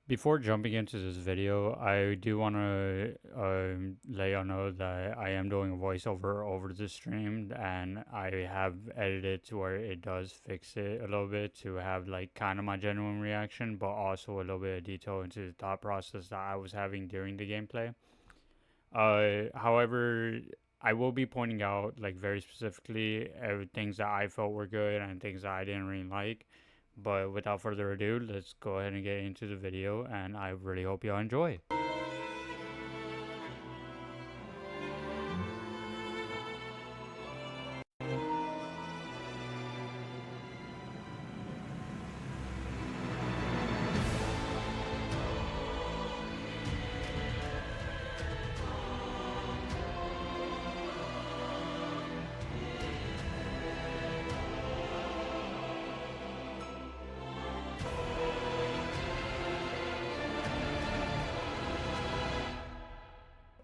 Before jumping into this video, I do want to let y'all know that I am doing a voiceover over the stream, and I have edited to where it does fix it a little bit to have like kind of my genuine reaction, but also a little bit of detail into the thought process that I was having during the gameplay. However, I will be pointing out like very specifically things that I felt were good and things that I didn't really like. But without further ado, let's go ahead and get into the video, and I really hope y'all enjoy.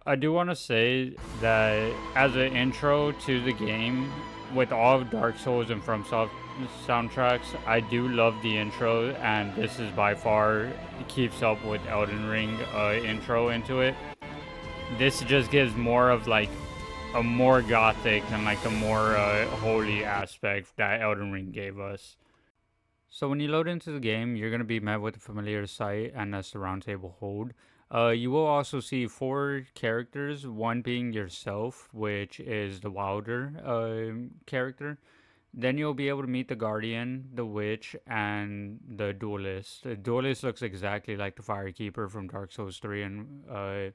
I do want to say that as an intro to the game, with all of Dark Souls and FromSoft soundtracks, I do love the intro, and this is by far keeps up with Elden Ring intro into it. This just gives more of like a more gothic and like a more holy aspect that Elden Ring gave us. So when you load into the game, you're going to be met with a familiar sight, and that's the round table hold. You will also see four characters, one being yourself, which is the Wilder character. Then you'll be able to meet the Guardian, the Witch, and the Duelist. The Duelist looks exactly like the Firekeeper from Dark Souls 3.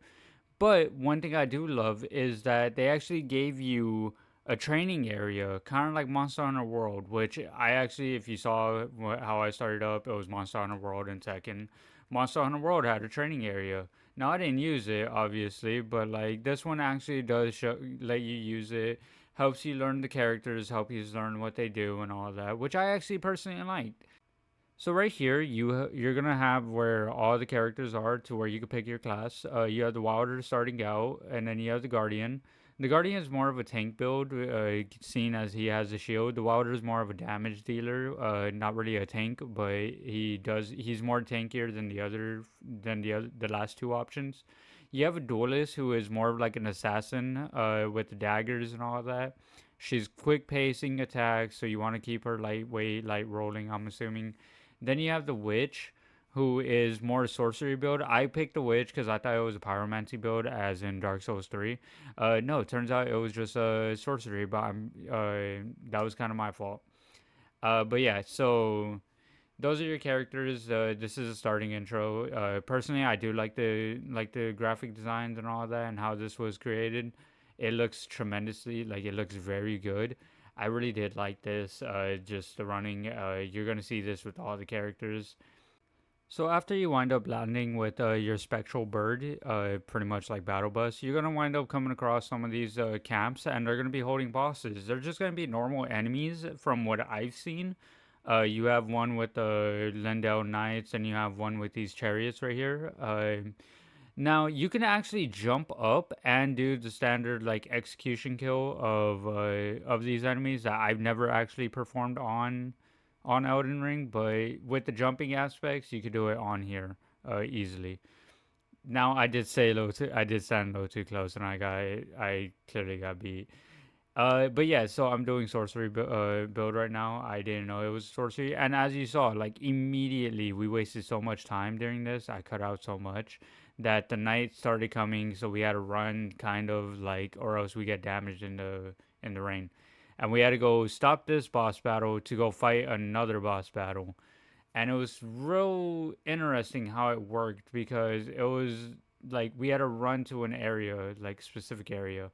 But one thing I do love is that they actually gave you a training area, kind of like Monster Hunter World, which I actually, if you saw how I started up, it was Monster Hunter World and Tekken. Monster Hunter World had a training area. Now I didn't use it, obviously, but like this one actually does let you use it. Helps you learn the characters, help you learn what they do and all that, which I actually personally liked. So right here, you're gonna have where all the characters are to where you can pick your class. You have the Wilder starting out, and then you have the Guardian. The Guardian is more of a tank build, seen as he has a shield. The Wilder is more of a damage dealer, not really a tank, but he's more tankier than the last two options. You have a Duelist who is more of like an assassin, with the daggers and all that. She's quick pacing attacks, so you want to keep her lightweight, light rolling. I'm assuming. Then you have the Witch, who is more sorcery build. I picked the Witch because I thought it was a pyromancy build, as in Dark Souls 3. No, it turns out it was just a sorcery, but that was kind of my fault. But yeah, so those are your characters. This is a starting intro. Personally, I do like the graphic designs and all that, and how this was created. It looks tremendously, like it looks very good. I really did like this. Just the running. You're gonna see this with all the characters. So after you wind up landing with your spectral bird, pretty much like Battle Bus, you're gonna wind up coming across some of these camps, and they're gonna be holding bosses. They're just gonna be normal enemies from what I've seen. You have one with the Lendell Knights, and you have one with these chariots right here. Now you can actually jump up and do the standard like execution kill of these enemies that I've never actually performed on Elden Ring, but with the jumping aspects, you could do it on here easily. Now I did I did stand low too close, and I clearly got beat. But yeah, so I'm doing sorcery build right now. I didn't know it was sorcery, and as you saw, like immediately we wasted so much time during this. I cut out so much that the night started coming, so we had to run kind of like, or else we get damaged in the rain, and we had to go stop this boss battle to go fight another boss battle, and it was real interesting how it worked because it was like we had to run to an area, like specific area,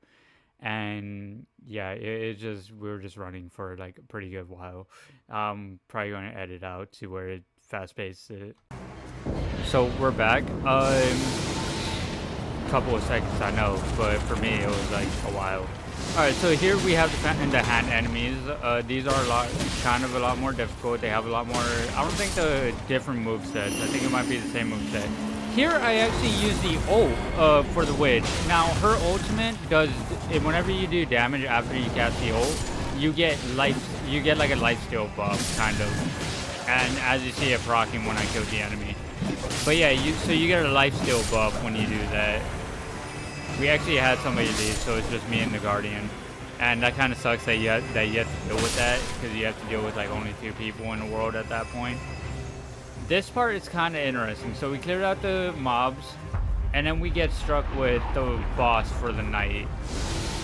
and yeah, it just we were just running for like a pretty good while. Probably going to edit out to where it fast paced it. So we're back. Couple of seconds, I know, but for me it was like a while. All right, so here we have the hand enemies. These are kind of a lot more difficult. They have a lot more. I don't think the different movesets. I think it might be the same moveset. Here I actually use the ult for the witch. Now her ultimate does whenever you do damage after you cast the ult, you get life. You get like a life steal buff, kind of. and as you see it proccing when I killed the enemy. But yeah, so you get a lifesteal buff when you do that. We actually had somebody leave, so it's just me and the Guardian. And that kind of sucks that you have to deal with that, because you have to deal with like only 2 people in the world at that point. This part is kind of interesting. So we cleared out the mobs, and then we get struck with the boss for the night.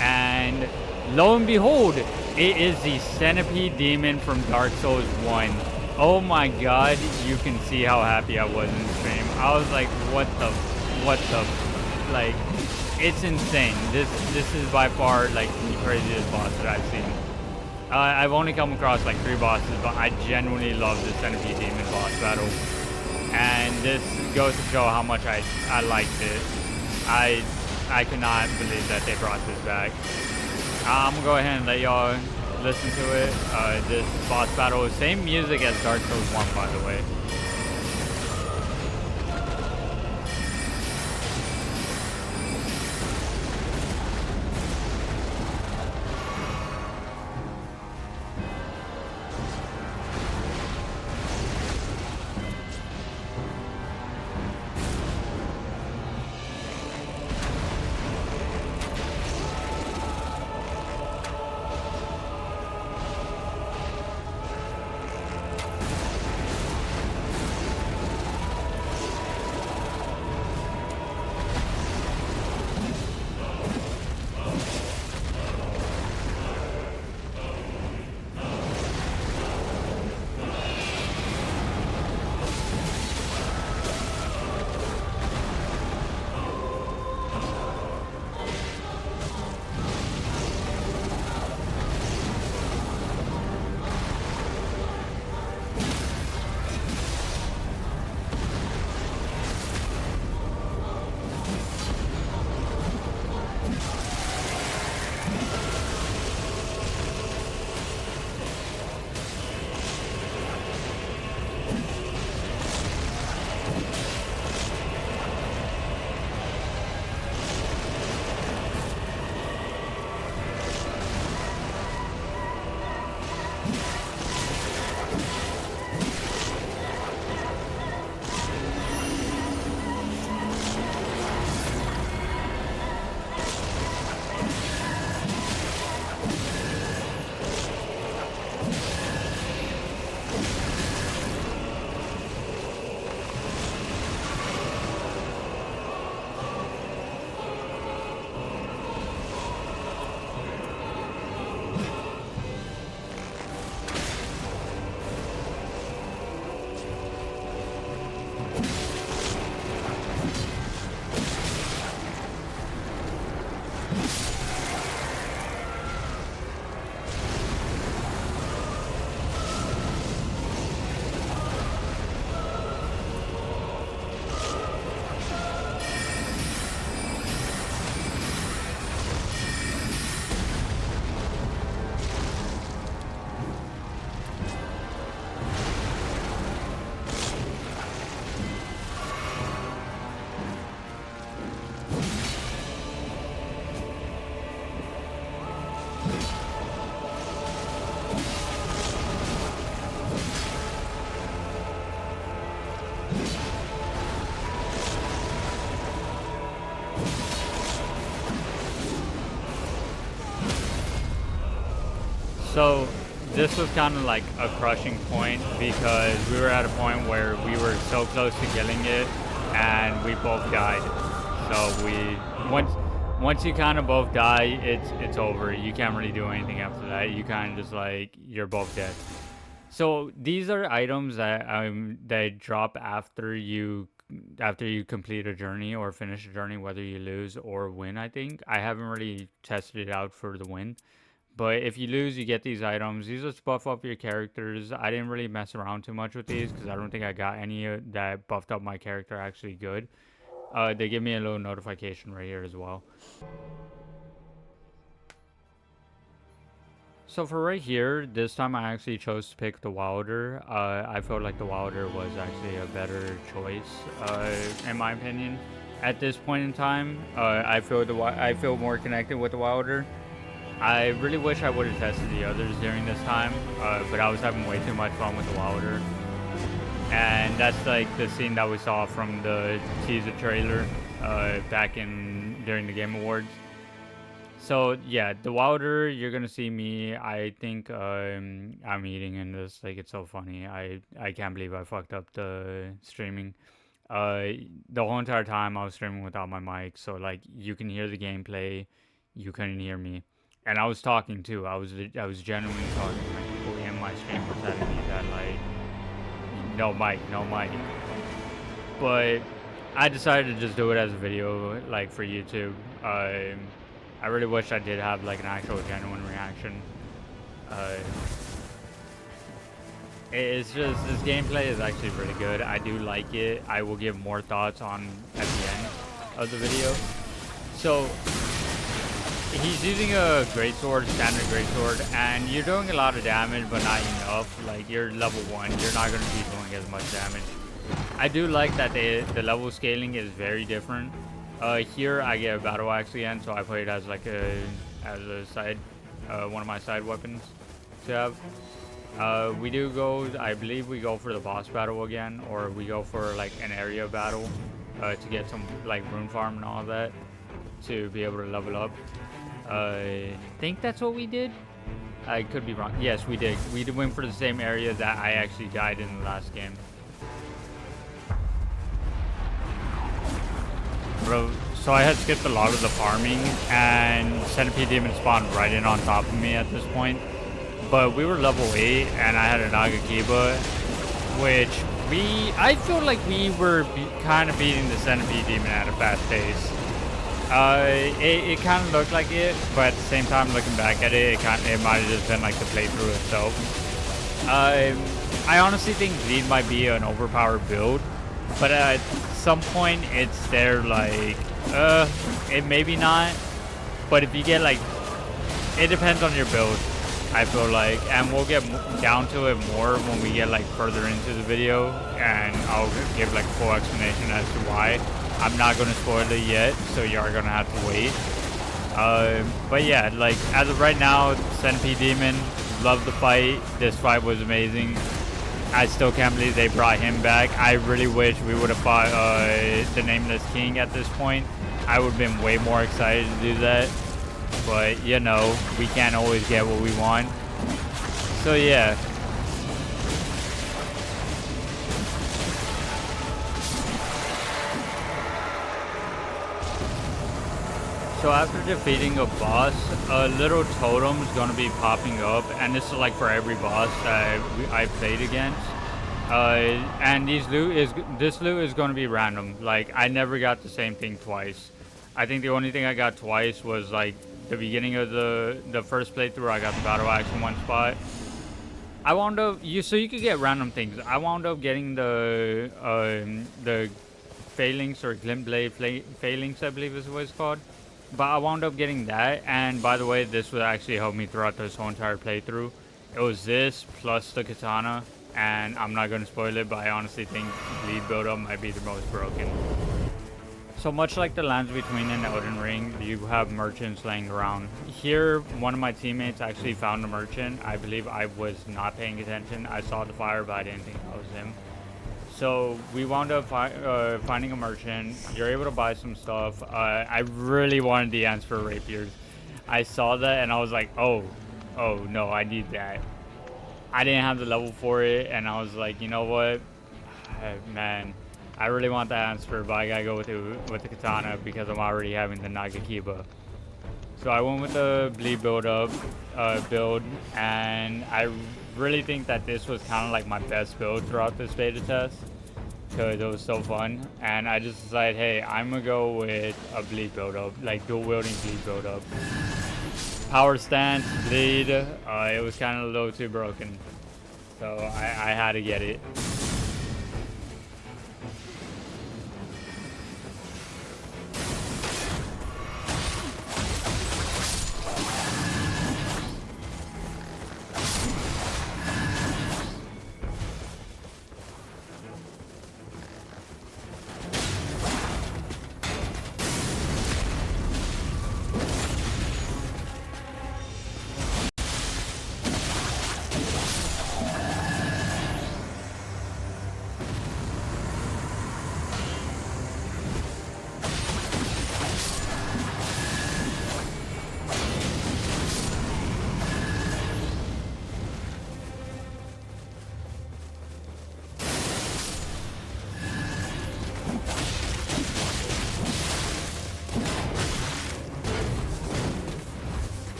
And lo and behold, it is the Centipede Demon from Dark Souls 1. Oh my god, you can see how happy I was in the stream. I was like, what the, like, it's insane. This is by far like the craziest boss that I've seen. I've only come across like 3 bosses, but I genuinely love the Centipede Demon boss battle. And this goes to show how much I liked it. I could not believe that they brought this back. I'm gonna go ahead and let y'all listen to it. This boss battle, same music as Dark Souls 1, by the way. So this was kind of like a crushing point, because we were at a point where we were so close to killing it and we both died. So once you kind of both die, it's over. You can't really do anything after that. You kind of just like, you're both dead. So these are items that drop after you complete a journey or finish a journey, whether you lose or win. I think I haven't really tested it out for the win. But if you lose, you get these items. These just buff up your characters. I didn't really mess around too much with these because I don't think I got any that buffed up my character actually good. They give me a little notification right here as well. So for right here, this time I actually chose to pick the Wilder. I felt like the Wilder was actually a better choice, in my opinion. At this point in time, I feel more connected with the Wilder. I really wish I would have tested the others during this time, but I was having way too much fun with the Wilder. And that's like the scene that we saw from the teaser trailer back in during the Game Awards. So yeah, the Wilder, you're gonna see me. I think I'm eating in this. Like it's so funny. I can't believe I fucked up the streaming. The whole entire time I was streaming without my mic, so like you can hear the gameplay, you couldn't hear me, and I was talking too. I was genuinely talking. Like people in my stream were telling me that like no mic, no mic. But I decided to just do it as a video, like for YouTube. I really wish I did have like an actual genuine reaction. Uh, it's just this gameplay is actually really good. I do like it. I will give more thoughts on at the end of the video. So he's using a greatsword, standard greatsword, and you're doing a lot of damage, but not enough. Like you're level 1, you're not going to be doing as much damage. I do like that the level scaling is very different. Here I get a battle axe again, so I play it as like a side, one of my side weapons to have. We do go, I believe we go for the boss battle again, or we go for like an area battle to get some like rune farm and all that to be able to level up. I think that's what we did. I could be wrong. Yes, we did. We went for the same area that I actually died in the last game. Bro, so I had skipped a lot of the farming, and Centipede Demon spawned right in on top of me at this point. But we were level 8, and I had a Nagakiba, which I feel like we were kind of beating the Centipede Demon at a fast pace. It kind of looked like it, but at the same time, looking back at it, it might have just been like the playthrough itself. I honestly think Bleed might be an overpowered build, but at some point, it's there like, it maybe not, but if you get like, it depends on your build, I feel like, and we'll get down to it more when we get like further into the video, and I'll give like full explanation as to why. I'm not going to spoil it yet, so you are going to have to wait. But yeah, like as of right now, Centipede Demon, love the fight. This fight was amazing. I still can't believe they brought him back. I really wish we would have fought the Nameless King at this point. I would have been way more excited to do that. But, you know, we can't always get what we want. So, yeah. So after defeating a boss, a little totem is going to be popping up, and this is like for every boss that I played against. And this loot is going to be random. Like I never got the same thing twice. I think the only thing I got twice was like the beginning of the first playthrough. I got the battle axe in one spot. I wound up so you could get random things. I wound up getting the phalanx or glint blade phalanx, I believe is what it's called. But I wound up getting that, and by the way, this would actually help me throughout this whole entire playthrough. It was this plus the katana, and I'm not going to spoil it, but I honestly think Bleed build-up might be the most broken. So much like the Lands Between and Elden Ring, you have merchants laying around. Here, one of my teammates actually found a merchant. I believe I was not paying attention. I saw the fire, but I didn't think that was him. So we wound up finding a merchant. You're able to buy some stuff. I really wanted the Ansper rapiers. I saw that and I was like, oh no, I need that. I didn't have the level for it, and I was like, you know what, man, I really want that Ansper, but I gotta go with the katana because I'm already having the Nagakiba. So I went with the Bleed build, and I really think that this was kind of like my best build throughout this beta test because it was so fun. And I just decided, hey, I'm gonna go with a Bleed build up, like dual wielding Bleed build up. Power stance, Bleed, it was kind of a little too broken, so I had to get it.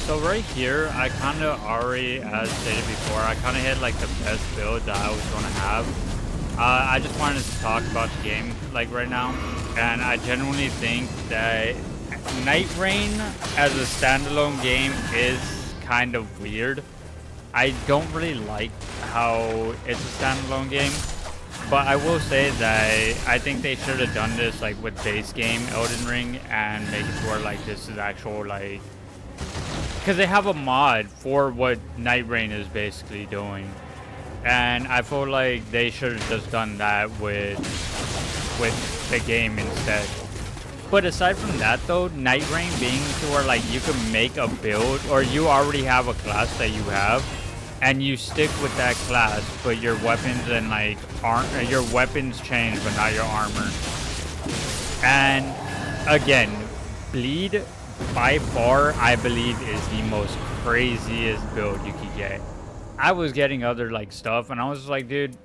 So right here, I kind of already, as stated before, I kind of hit like the best build that I was going to have. I just wanted to talk about the game like right now, and I genuinely think that Night Rain as a standalone game is kind of weird. I don't really like how it's a standalone game, but I will say that I think they should have done this like with base game Elden Ring and make it where like this is actual like, because they have a mod for what Night Rain is basically doing, and I feel like they should have just done that with the game instead. But aside from that though, Night Rain being to where like you can make a build, or you already have a class that you have and you stick with that class, but your weapons and like your weapons change but not your armor. And again, Bleed by far I believe is the most craziest build you could get. I was getting other like stuff and I was like, dude,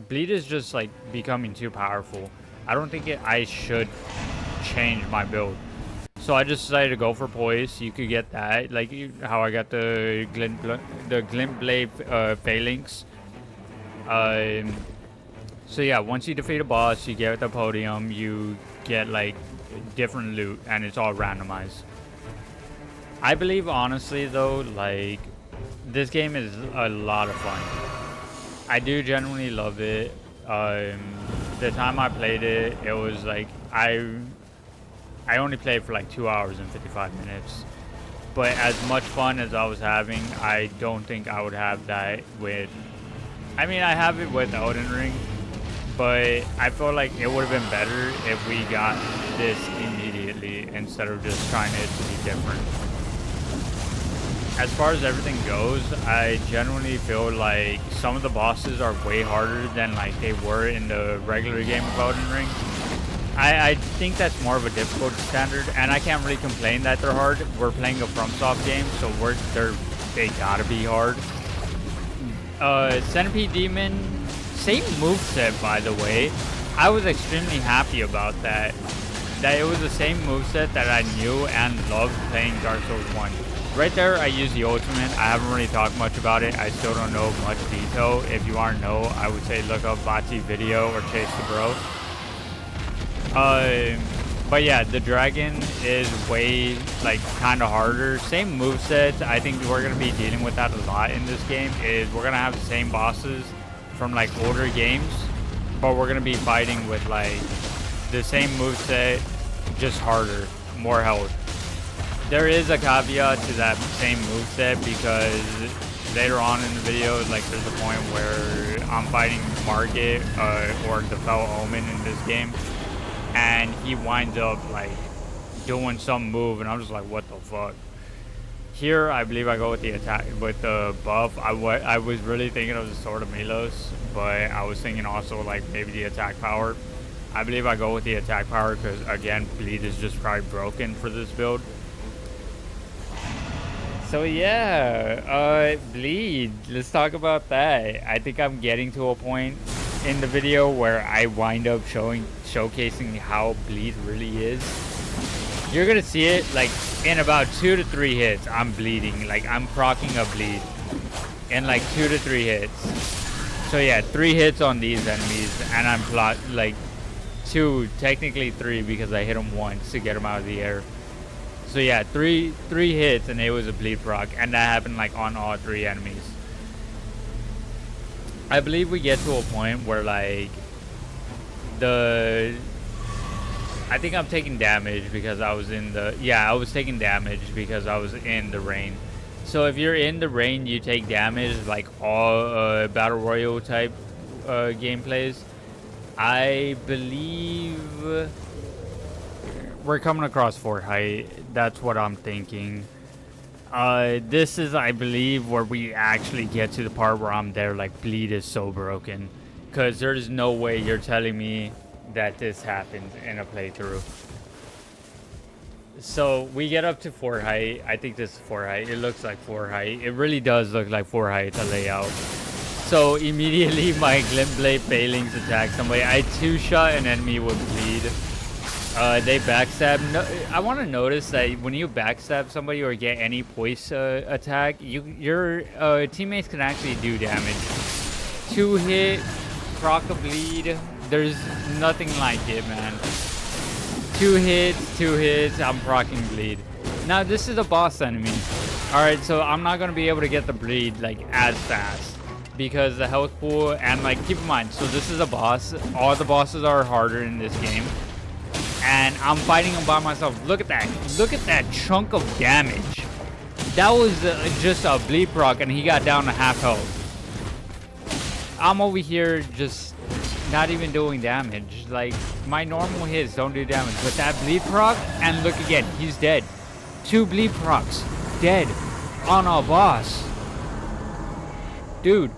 Bleed is just like becoming too powerful. I don't think I should change my build. So I just decided to go for Poise. You could get that, like how I got the Glintblade Phalanx. So yeah, once you defeat a boss, you get the podium, you get like different loot, and it's all randomized. I believe honestly though, like this game is a lot of fun. I do genuinely love it. The time I played it, it was like I only played for like 2 hours and 55 minutes. But as much fun as I was having, I don't think I would have that with... I mean, I have it with Elden Ring, but I feel like it would have been better if we got this immediately instead of just trying it to be different. As far as everything goes, I genuinely feel like some of the bosses are way harder than like they were in the regular game of Elden Ring. I think that's more of a difficulty standard, and I can't really complain that they're hard. We're playing a FromSoft game, so they gotta be hard. Centipede Demon, same moveset by the way. I was extremely happy about that. That it was the same moveset that I knew and loved playing Dark Souls 1. Right there, I used the ultimate. I haven't really talked much about it. I still don't know much detail. If you want to know, I would say look up Bati video or Chase the Bro. But yeah, the dragon is way, like, kind of harder. Same moveset. I think we're going to be dealing with that a lot in this game. Is we're going to have the same bosses from, like, older games. But we're going to be fighting with, like, the same moveset, just harder. More health. There is a caveat to that same moveset because later on in the video, like, there's a point where I'm fighting Margit, or the Fell Omen in this game. And he winds up like doing some move, and I'm just like, what the fuck? Here, I believe I go with the attack, with the buff. I was really thinking of the Sword of Milos, but I was thinking also like maybe the attack power. I believe I go with the attack power because again, Bleed is just probably broken for this build. So yeah, Bleed. Let's talk about that. I think I'm getting to a point in the video where I wind up showcasing how Bleed really is. You're gonna see it like in about 2 to 3 hits. I'm bleeding, like I'm proccing a Bleed in like 2 to 3 hits. So yeah, 3 hits on these enemies, and I'm like 2, technically 3 because I hit them once to get them out of the air. So yeah, three hits and it was a Bleed proc, and that happened like on all 3 enemies. I believe we get to a point where like I think I'm taking damage because I was in the, I was taking damage because I was in the rain. So if you're in the rain, you take damage like all battle royale type gameplays. I believe we're coming across Fort Height. That's what I'm thinking. This is, I believe, where we actually get to the part where I'm there, like, Bleed is so broken. Because there's no way you're telling me that this happened in a playthrough. So, we get up to Fort Height. I think this is Fort Height. It looks like Fort Height. It really does look like Fort Height, the layout. So, immediately, my Glintblade Phalanx attacked somebody. I 2-shot an enemy with Bleed. They backstab. No, I want to notice that when you backstab somebody or get any voice attack, your teammates can actually do damage. 2-hit, proc a bleed. There's nothing like it, man. 2 hits, I'm proccing bleed. Now this is a boss enemy. Alright, so I'm not gonna be able to get the bleed like as fast because the health pool, and like keep in mind, so this is a boss. All the bosses are harder in this game. And I'm fighting him by myself. Look at that. Look at that chunk of damage. That was just a bleed proc and he got down to half health. I'm over here just not even doing damage. Like, my normal hits don't do damage. But that bleed proc, and look again, he's dead. 2 bleed procs, dead on a boss. Dude,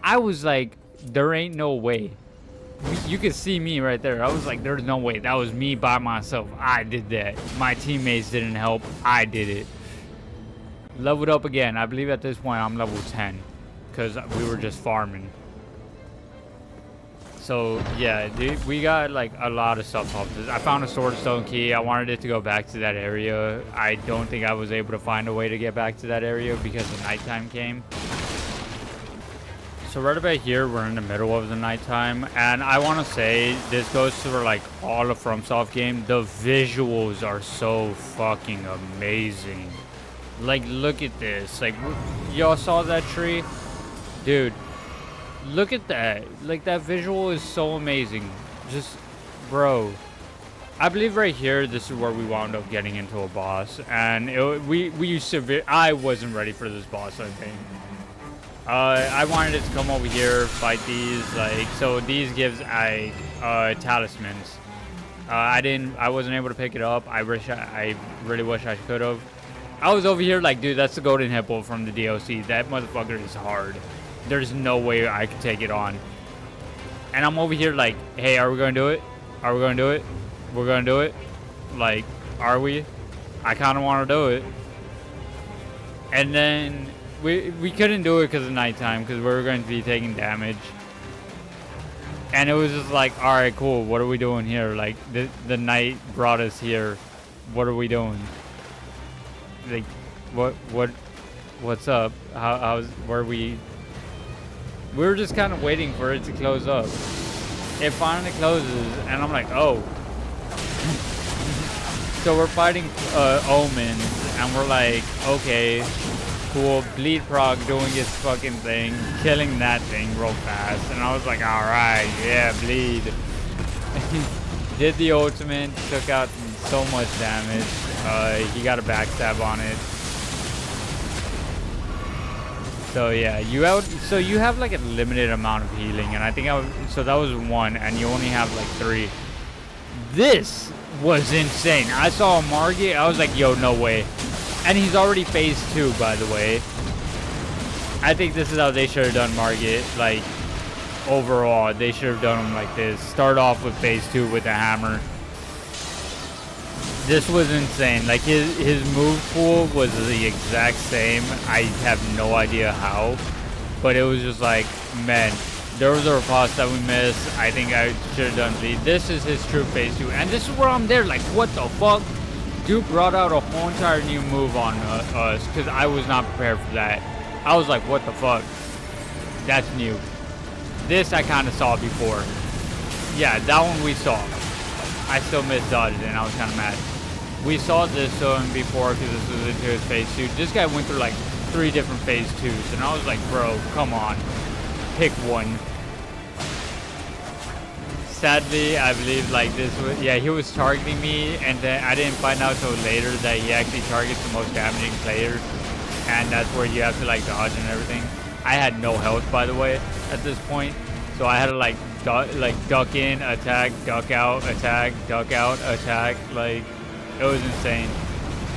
I was like, there ain't no way. You could see me right there. I was like, there's no way. That was me by myself. I did that. My teammates didn't help. I did it. Leveled up again. I believe at this point I'm level 10. Because we were just farming. So, yeah, dude, we got like a lot of stuff off this. I found a sword stone key. I wanted it to go back to that area. I don't think I was able to find a way to get back to that area because the nighttime came. So right about here, we're in the middle of the nighttime, and I want to say this goes for like all of FromSoft game. The visuals are so fucking amazing. Like, look at this. Like, y'all saw that tree? Dude, look at that. Like, that visual is so amazing. Just, bro. I believe right here, this is where we wound up getting into a boss, and we used to. I wasn't ready for this boss, I think. I wanted it to come over here, fight these, like, so these gives talismans. I wasn't able to pick it up. I really wish I could have. I was over here like, dude, that's the golden hippo from the DLC. That motherfucker is hard. There's no way I could take it on. And I'm over here like, hey, are we gonna do it? Are we gonna do it? We're gonna do it? Like, are we? I kind of want to do it. And then we couldn't do it because of nighttime, because we were going to be taking damage. And it was just like, all right, cool. What are we doing here? Like, the night brought us here. What are we doing? Like, what's up? Where we were just kind of waiting for it to close up. It finally closes, and I'm like, oh. So we're fighting omens, and we're like, okay. Cool, bleed proc doing his fucking thing, killing that thing real fast, and I was like, alright, yeah, bleed. Did the ultimate, took out so much damage. He got a backstab on it. So yeah, you have like a limited amount of healing, and I think so that was 1, and you only have like 3. This was insane. I saw a Margit, I was like, yo, no way. And he's already phase 2, by the way. I think this is how they should have done Margit. Like, overall, they should have done him like this. Start off with phase 2 with a hammer. This was insane. Like, his move pool was the exact same. I have no idea how. But it was just like, man, there was a riposte that we missed. I think I should have done bleed. This is his true phase 2. And this is where I'm there. Like, what the fuck? Dude brought out a whole entire new move on us because I was not prepared for that. I was like, what the fuck? That's new. This I kind of saw before. Yeah, that one we saw. I still misdodged it and I was kind of mad. We saw this one before because this was into his phase 2. This guy went through like 3 different phase 2s and I was like, bro, come on. Pick one. Sadly, I believe like this was, yeah, he was targeting me, and then I didn't find out till later that he actually targets the most damaging players, and that's where you have to like dodge and everything. I had no health, by the way, at this point, so I had to like duck in, attack, duck out, attack, duck out, attack. Like, it was insane.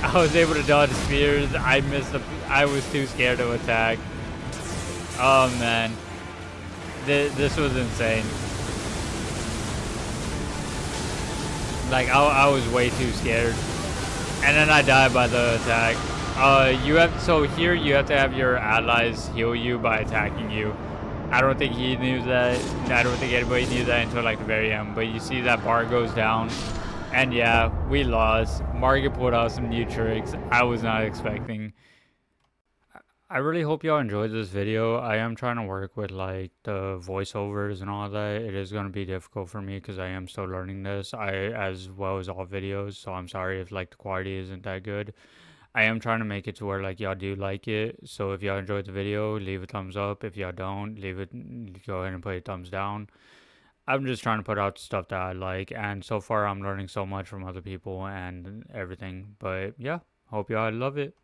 I was able to dodge spears. I was too scared to attack. Oh man, this was insane. Like, I was way too scared. And then I died by the attack. So here you have to have your allies heal you by attacking you. I don't think he knew that. I don't think anybody knew that until like the very end. But you see that bar goes down, and yeah, we lost. Margit pulled out some new tricks I was not expecting. I really hope y'all enjoyed this video. I am trying to work with like the voiceovers and all that. It is going to be difficult for me because I am still learning this. As well as all videos, so I'm sorry if like the quality isn't that good. I am trying to make it to where like y'all do like it. So if y'all enjoyed the video, leave a thumbs up. If y'all don't, go ahead and put a thumbs down. I'm just trying to put out stuff that I like, and so far I'm learning so much from other people and everything. But yeah, hope y'all love it.